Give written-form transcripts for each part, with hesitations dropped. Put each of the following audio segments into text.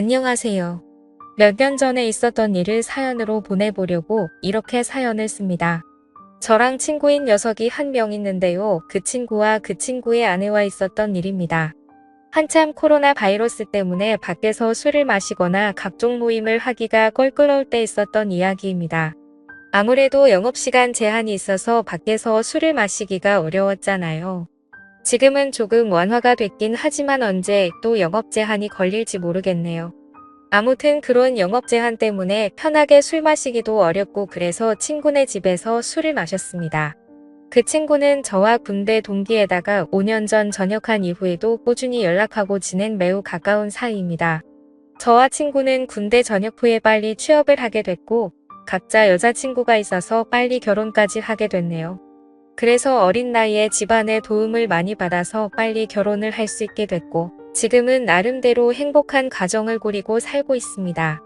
안녕하세요. 몇 년 전에 있었던 일을 사연으로 보내보려고 이렇게 사연을 씁니다. 저랑 친구인 녀석이 한 명 있는데요. 그 친구와 그 친구의 아내와 있었던 일입니다. 한참 코로나 바이러스 때문에 밖에서 술을 마시거나 각종 모임을 하기가 껄끄러울 때 있었던 이야기입니다. 아무래도 영업시간 제한이 있어서 밖에서 술을 마시기가 어려웠잖아요. 지금은 조금 완화가 됐긴 하지만 언제 또 영업 제한이 걸릴지 모르겠네요. 아무튼 그런 영업 제한 때문에 편하게 술 마시기도 어렵고 그래서 친구네 집에서 술을 마셨습니다. 그 친구는 저와 군대 동기에다가 5년 전 전역한 이후에도 꾸준히 연락하고 지낸 매우 가까운 사이입니다. 저와 친구는 군대 전역 후에 빨리 취업을 하게 됐고 각자 여자친구가 있어서 빨리 결혼까지 하게 됐네요. 그래서 어린 나이에 집안의 도움을 많이 받아서 빨리 결혼을 할 수 있게 됐고 지금은 나름대로 행복한 가정을 꾸리고 살고 있습니다.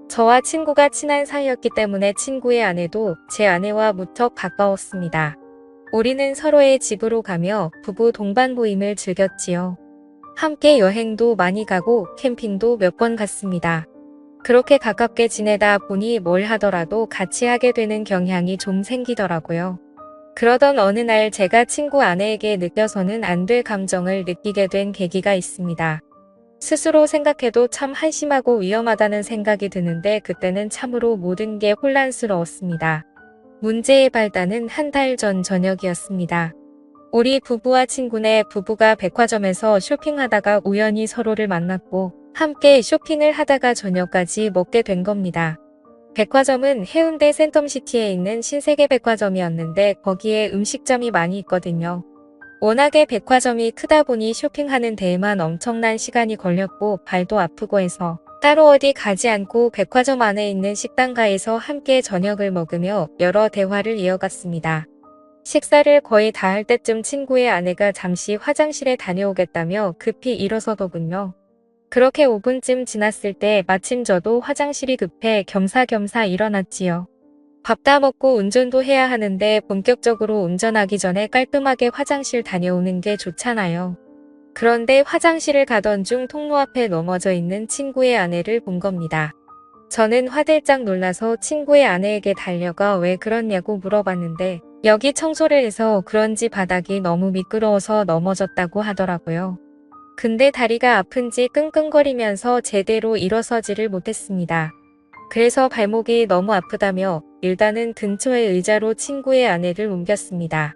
저와 친구가 친한 사이였기 때문에 친구의 아내도 제 아내와 무척 가까웠습니다. 우리는 서로의 집으로 가며 부부 동반 모임을 즐겼지요. 함께 여행도 많이 가고 캠핑도 몇 번 갔습니다. 그렇게 가깝게 지내다 보니 뭘 하더라도 같이 하게 되는 경향이 좀 생기더라고요. 그러던 어느 날 제가 친구 아내에게 느껴서는 안 될 감정을 느끼게 된 계기가 있습니다. 스스로 생각해도 참 한심하고 위험하다는 생각이 드는데 그때는 참으로 모든 게 혼란스러웠습니다. 문제의 발단은 한 달 전 저녁이었습니다. 우리 부부와 친구네 부부가 백화점에서 쇼핑하다가 우연히 서로를 만났고 함께 쇼핑을 하다가 저녁까지 먹게 된 겁니다. 백화점은 해운대 센텀시티에 있는 신세계 백화점이었는데 거기에 음식점이 많이 있거든요. 워낙에 백화점이 크다 보니 쇼핑하는 데에만 엄청난 시간이 걸렸고 발도 아프고 해서 따로 어디 가지 않고 백화점 안에 있는 식당가에서 함께 저녁을 먹으며 여러 대화를 이어갔습니다. 식사를 거의 다 할 때쯤 친구의 아내가 잠시 화장실에 다녀오겠다며 급히 일어서더군요. 그렇게 5분쯤 지났을 때 마침 저도 화장실이 급해 겸사겸사 일어났지요. 밥 다 먹고 운전도 해야 하는데 본격적으로 운전하기 전에 깔끔하게 화장실 다녀오는 게 좋잖아요. 그런데 화장실을 가던 중 통로 앞에 넘어져 있는 친구의 아내를 본 겁니다. 저는 화들짝 놀라서 친구의 아내에게 달려가 왜 그러냐고 물어봤는데 여기 청소를 해서 그런지 바닥이 너무 미끄러워서 넘어졌다고 하더라고요. 근데 다리가 아픈지 끙끙거리면서 제대로 일어서지를 못했습니다. 그래서 발목이 너무 아프다며 일단은 근처의 의자로 친구의 아내를 옮겼습니다.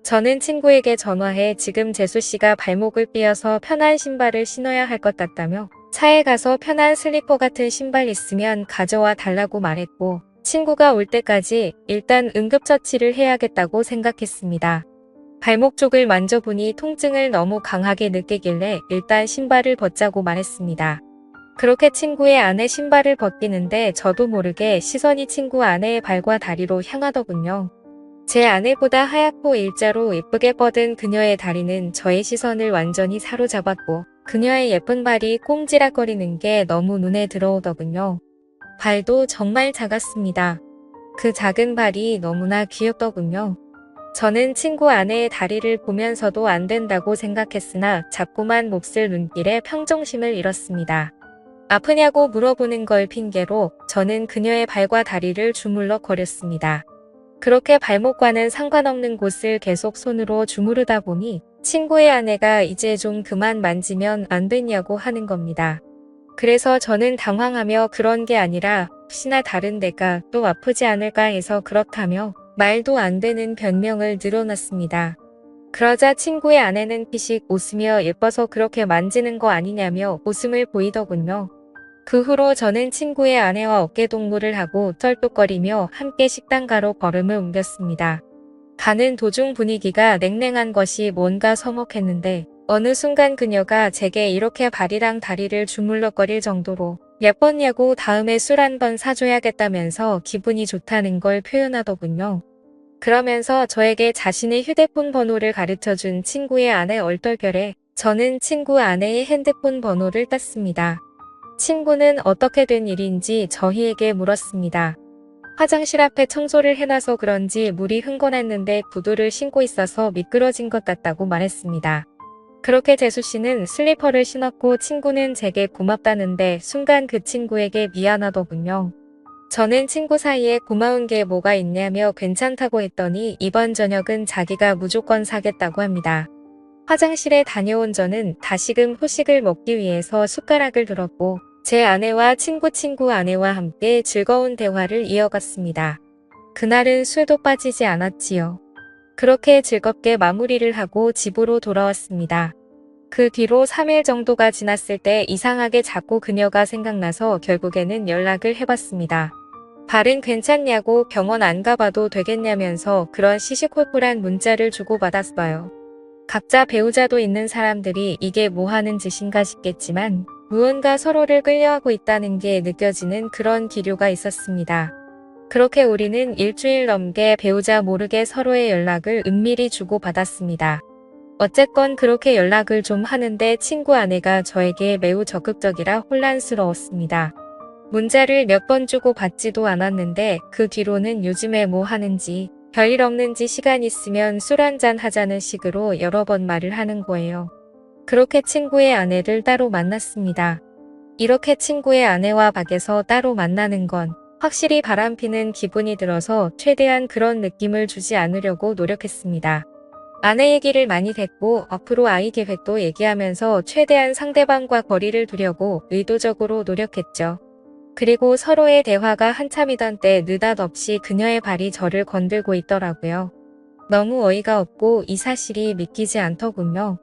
저는 친구에게 전화해 지금 재수씨가 발목을 삐어서 편한 신발을 신어야 할 것 같다며 차에 가서 편한 슬리퍼 같은 신발 있으면 가져와 달라고 말했고 친구가 올 때까지 일단 응급처치를 해야겠다고 생각했습니다. 발목 쪽을 만져보니 통증을 너무 강하게 느끼길래 일단 신발을 벗자고 말했습니다. 그렇게 친구의 아내 신발을 벗기는데 저도 모르게 시선이 친구 아내의 발과 다리로 향하더군요. 제 아내보다 하얗고 일자로 예쁘게 뻗은 그녀의 다리는 저의 시선을 완전히 사로잡았고 그녀의 예쁜 발이 꼼지락거리는 게 너무 눈에 들어오더군요. 발도 정말 작았습니다. 그 작은 발이 너무나 귀엽더군요. 저는 친구 아내의 다리를 보면서도 안 된다고 생각했으나 자꾸만 몹쓸 눈길에 평정심을 잃었습니다. 아프냐고 물어보는 걸 핑계로 저는 그녀의 발과 다리를 주물럭거렸습니다. 그렇게 발목과는 상관없는 곳을 계속 손으로 주무르다 보니 친구의 아내가 이제 좀 그만 만지면 안 되냐고 하는 겁니다. 그래서 저는 당황하며 그런 게 아니라 혹시나 다른 데가 또 아프지 않을까 해서 그렇다며 말도 안 되는 변명을 늘어놨습니다. 그러자 친구의 아내는 피식 웃으며 예뻐서 그렇게 만지는 거 아니냐며 웃음을 보이더군요. 그 후로 저는 친구의 아내와 어깨동무를 하고 쩔뚝거리며 함께 식당가로 걸음을 옮겼습니다. 가는 도중 분위기가 냉랭한 것이 뭔가 서먹했는데 어느 순간 그녀가 제게 이렇게 발이랑 다리를 주물럭거릴 정도로 예뻤냐고 다음에 술 한 번 사줘야겠다면서 기분이 좋다는 걸 표현하더군요. 그러면서 저에게 자신의 휴대폰 번호를 가르쳐준 친구의 아내 얼떨결에 저는 친구 아내의 핸드폰 번호를 땄습니다. 친구는 어떻게 된 일인지 저희에게 물었습니다. 화장실 앞에 청소를 해놔서 그런지 물이 흥건했는데 구두를 신고 있어서 미끄러진 것 같다고 말했습니다. 그렇게 재수 씨는 슬리퍼를 신었고 친구는 제게 고맙다는데 순간 그 친구에게 미안하더군요. 저는 친구 사이에 고마운 게 뭐가 있냐며 괜찮다고 했더니 이번 저녁은 자기가 무조건 사겠다고 합니다. 화장실에 다녀온 저는 다시금 후식을 먹기 위해서 숟가락을 들었고 제 아내와 친구 아내와 함께 즐거운 대화를 이어갔습니다. 그날은 술도 빠지지 않았지요. 그렇게 즐겁게 마무리를 하고 집으로 돌아왔습니다. 그 뒤로 3일 정도가 지났을 때 이상하게 자꾸 그녀가 생각나서 결국에는 연락을 해봤습니다. 발은 괜찮냐고 병원 안 가봐도 되겠냐면서 그런 시시콜콜한 문자를 주고받았어요. 각자 배우자도 있는 사람들이 이게 뭐 하는 짓인가 싶겠지만 무언가 서로를 끌려하고 있다는 게 느껴지는 그런 기류가 있었습니다. 그렇게 우리는 일주일 넘게 배우자 모르게 서로의 연락을 은밀히 주고받았습니다. 어쨌건 그렇게 연락을 좀 하는데 친구 아내가 저에게 매우 적극적이라 혼란스러웠습니다. 문자를 몇 번 주고 받지도 않았는데 그 뒤로는 요즘에 뭐 하는지 별일 없는지 시간 있으면 술 한잔 하자는 식으로 여러 번 말을 하는 거예요. 그렇게 친구의 아내를 따로 만났습니다. 이렇게 친구의 아내와 밖에서 따로 만나는 건 확실히 바람피는 기분이 들어서 최대한 그런 느낌을 주지 않으려고 노력했습니다. 아내 얘기를 많이 됐고 앞으로 아이 계획도 얘기하면서 최대한 상대방과 거리를 두려고 의도적으로 노력했죠. 그리고 서로의 대화가 한참이던 때 느닷없이 그녀의 발이 저를 건들고 있더라고요. 너무 어이가 없고 이 사실이 믿기지 않더군요.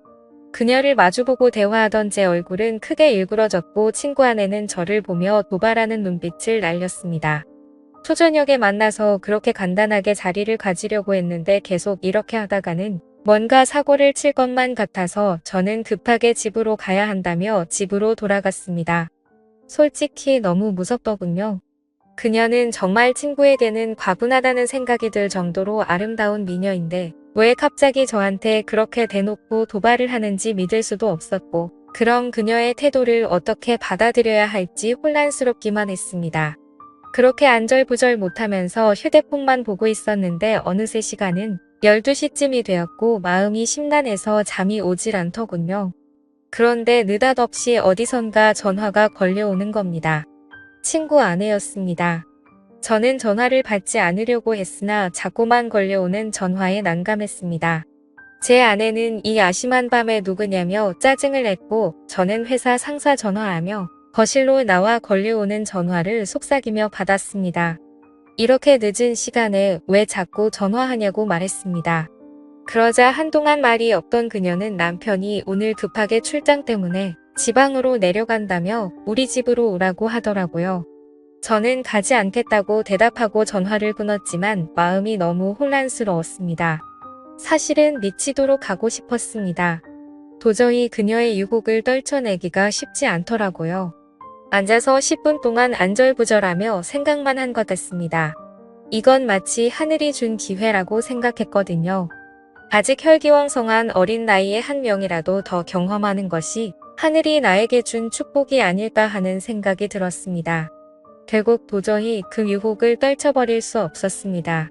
그녀를 마주보고 대화하던 제 얼굴은 크게 일그러졌고 친구 아내는 저를 보며 도발하는 눈빛을 날렸습니다. 초저녁에 만나서 그렇게 간단하게 자리를 가지려고 했는데 계속 이렇게 하다가는 뭔가 사고를 칠 것만 같아서 저는 급하게 집으로 가야 한다며 집으로 돌아갔습니다. 솔직히 너무 무섭더군요. 그녀는 정말 친구에게는 과분하다는 생각이 들 정도로 아름다운 미녀인데 왜 갑자기 저한테 그렇게 대놓고 도발을 하는지 믿을 수도 없었고 그럼 그녀의 태도를 어떻게 받아들여야 할지 혼란스럽기만 했습니다. 그렇게 안절부절 못하면서 휴대폰만 보고 있었는데 어느새 시간은 12시쯤이 되었고 마음이 심란해서 잠이 오질 않더군요. 그런데 느닷없이 어디선가 전화가 걸려오는 겁니다. 친구 아내였습니다. 저는 전화를 받지 않으려고 했으나 자꾸만 걸려오는 전화에 난감했습니다. 제 아내는 이 아심한 밤에 누구냐며 짜증을 냈고 저는 회사 상사 전화하며 거실로 나와 걸려오는 전화를 속삭이며 받았습니다. 이렇게 늦은 시간에 왜 자꾸 전화하냐고 말했습니다. 그러자 한동안 말이 없던 그녀는 남편이 오늘 급하게 출장 때문에 지방으로 내려간다며 우리 집으로 오라고 하더라고요. 저는 가지 않겠다고 대답하고 전화를 끊었지만 마음이 너무 혼란스러웠습니다. 사실은 미치도록 가고 싶었습니다. 도저히 그녀의 유혹을 떨쳐내기가 쉽지 않더라고요. 앉아서 10분 동안 안절부절하며 생각만 한 것 같습니다. 이건 마치 하늘이 준 기회라고 생각했거든요. 아직 혈기왕성한 어린 나이의 한 명이라도 더 경험하는 것이 하늘이 나에게 준 축복이 아닐까 하는 생각이 들었습니다. 결국 도저히 그 유혹을 떨쳐버릴 수 없었습니다.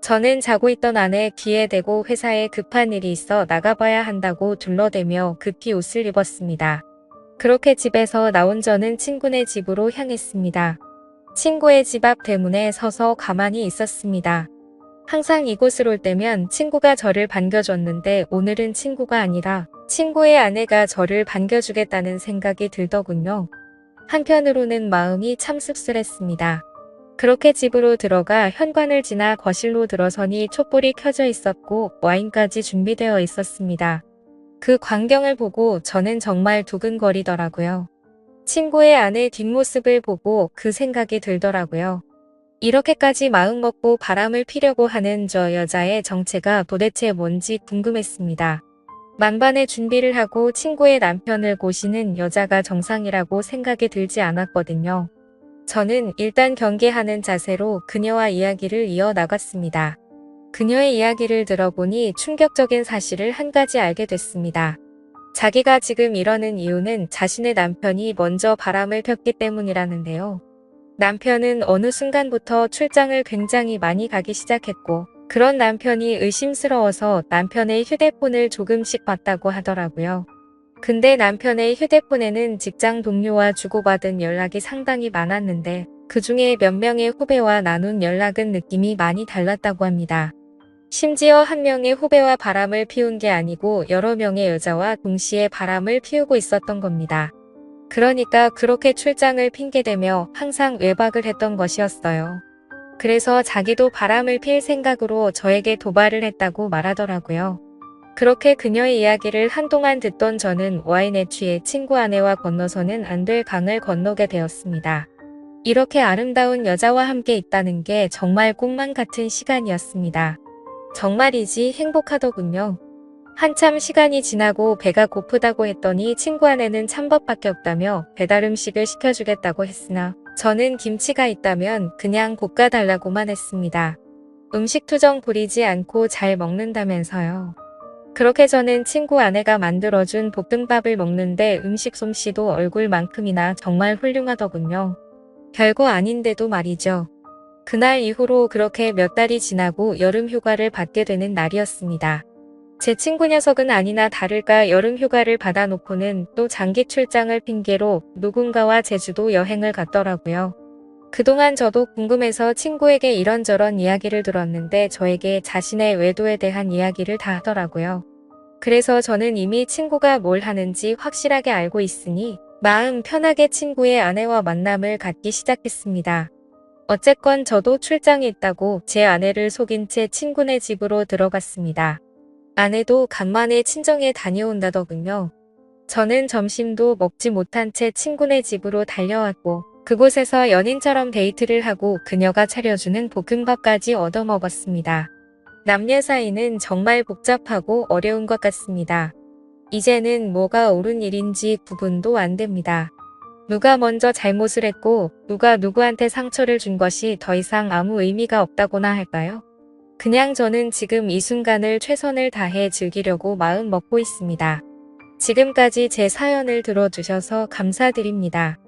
저는 자고 있던 아내 귀에 대고 회사에 급한 일이 있어 나가봐야 한다고 둘러대며 급히 옷을 입었습니다. 그렇게 집에서 나온 저는 친구네 집으로 향했습니다. 친구의 집 앞 대문에 서서 가만히 있었습니다. 항상 이곳을 올 때면 친구가 저를 반겨줬는데 오늘은 친구가 아니라 친구의 아내가 저를 반겨주겠다는 생각이 들더군요. 한편으로는 마음이 참 씁쓸했습니다. 그렇게 집으로 들어가 현관을 지나 거실로 들어서니 촛불이 켜져 있었고 와인까지 준비되어 있었습니다. 그 광경을 보고 저는 정말 두근거리더라고요. 친구의 아내 뒷모습을 보고 그 생각이 들더라고요. 이렇게까지 마음먹고 바람을 피려고 하는 저 여자의 정체가 도대체 뭔지 궁금했습니다. 만반의 준비를 하고 친구의 남편을 고시는 여자가 정상이라고 생각이 들지 않았거든요. 저는 일단 경계하는 자세로 그녀와 이야기를 이어나갔습니다. 그녀의 이야기를 들어보니 충격적인 사실을 한 가지 알게 됐습니다. 자기가 지금 이러는 이유는 자신의 남편이 먼저 바람을 폈기 때문이라는데요. 남편은 어느 순간부터 출장을 굉장히 많이 가기 시작했고 그런 남편이 의심스러워서 남편의 휴대폰을 조금씩 봤다고 하더라고요. 근데 남편의 휴대폰에는 직장 동료와 주고받은 연락이 상당히 많았는데 그중에 몇 명의 후배와 나눈 연락은 느낌이 많이 달랐다고 합니다. 심지어 한 명의 후배와 바람을 피운 게 아니고 여러 명의 여자와 동시에 바람을 피우고 있었던 겁니다. 그러니까 그렇게 출장을 핑계대며 항상 외박을 했던 것이었어요. 그래서 자기도 바람을 필 생각으로 저에게 도발을 했다고 말하더라고요. 그렇게 그녀의 이야기를 한동안 듣던 저는 와인에 취해 친구 아내와 건너서는 안 될 강을 건너게 되었습니다. 이렇게 아름다운 여자와 함께 있다는 게 정말 꿈만 같은 시간이었습니다. 정말이지 행복하더군요. 한참 시간이 지나고 배가 고프다고 했더니 친구 아내는 찬밥밖에 없다며 배달 음식을 시켜주겠다고 했으나 저는 김치가 있다면 그냥 볶아달라고만 했습니다. 음식 투정 부리지 않고 잘 먹는다면서요. 그렇게 저는 친구 아내가 만들어준 볶음밥을 먹는데 음식 솜씨도 얼굴만큼이나 정말 훌륭하더군요. 별거 아닌데도 말이죠. 그날 이후로 그렇게 몇 달이 지나고 여름 휴가를 받게 되는 날이었습니다. 제 친구 녀석은 아니나 다를까 여름 휴가를 받아놓고는 또 장기 출장을 핑계로 누군가와 제주도 여행을 갔더라고요. 그동안 저도 궁금해서 친구에게 이런저런 이야기를 들었는데 저에게 자신의 외도에 대한 이야기를 다 하더라고요. 그래서 저는 이미 친구가 뭘 하는지 확실하게 알고 있으니 마음 편하게 친구의 아내와 만남을 갖기 시작했습니다. 어쨌건 저도 출장이 있다고 제 아내를 속인 채 친구네 집으로 들어갔습니다. 아내도 간만에 친정에 다녀온다더군요. 저는 점심도 먹지 못한 채 친구네 집으로 달려왔고 그곳에서 연인처럼 데이트를 하고 그녀가 차려주는 볶음밥까지 얻어먹었습니다. 남녀 사이는 정말 복잡하고 어려운 것 같습니다. 이제는 뭐가 옳은 일인지 구분도 안 됩니다. 누가 먼저 잘못을 했고 누가 누구한테 상처를 준 것이 더 이상 아무 의미가 없다고나 할까요? 그냥 저는 지금 이 순간을 최선을 다해 즐기려고 마음 먹고 있습니다. 지금까지 제 사연을 들어주셔서 감사드립니다.